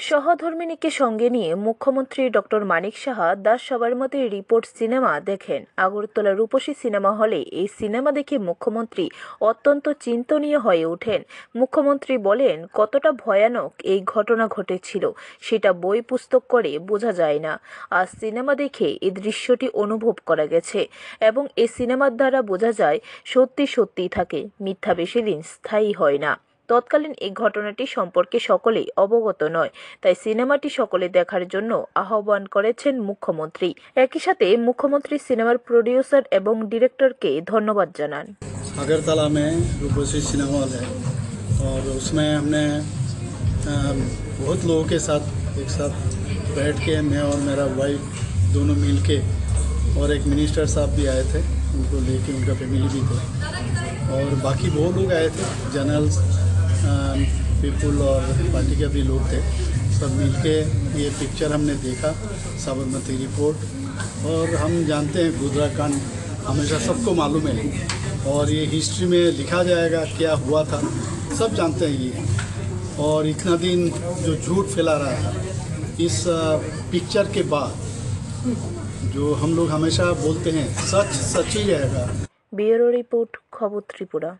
সহধর্মিণীকে সঙ্গে নিয়ে মুখ্যমন্ত্রী doctor Manik Saha Das সবারমতী report cinema দেখেন। আগরতলা রূপসী সিনেমা হলে এই সিনেমা দেখে মুখ্যমন্ত্রী অত্যন্ত চিন্তনীয় হয়ে ওঠেন। মুখ্যমন্ত্রী বলেন, কতটা ভয়ানক এই ঘটনা ঘটেছিল সেটা বই পুস্তক করে বোঝা যায় না। আজ সিনেমা দেখে এই দৃশ্যটি অনুভব করা গেছে এবং এই সিনেমার দ্বারা বোঝা যায় সত্যি সত্যিই থাকে, মিথ্যা বেশি দিন স্থায়ী হয় না। তৎকালীন এই ঘটনাটি সম্পর্কে সকলেই অবগত নয়, তাই সিনেমাটি সকলে দেখার জন্য আহ্বান করেছেন মুখ্যমন্ত্রী। একই সাথে মুখ্যমন্ত্রী সিনেমার প্রোডিউসার এবং ডিরেক্টরকে ধন্যবাদ জানান। अगरतला में रूपसी सिनेमा हॉल है और उसमें हमने बहुत लोगों के साथ एक साथ बैठ के मैं और मेरा वाइफ दोनों मिल के और एक मिनिस्टर साहब भी आए थे, उनको लेके उनका फैमिली भी थे और बाकी बहुत लोग आए थे, जनरल्स पीपल और पार्टी के भी लोग थे। सब मिलके ये पिक्चर हमने देखा, साबरमती रिपोर्ट। और हम जानते हैं गोधरा-कांड हमेशा सबको मालूम है और ये हिस्ट्री में लिखा जाएगा क्या हुआ था, सब जानते हैं ये। और इतना दिन जो झूठ फैला रहा था, इस पिक्चर के बाद जो हम लोग हमेशा बोलते हैं सच सच ही रहेगा। ब्यूरो रिपोर्ट, खबर त्रिपुरा।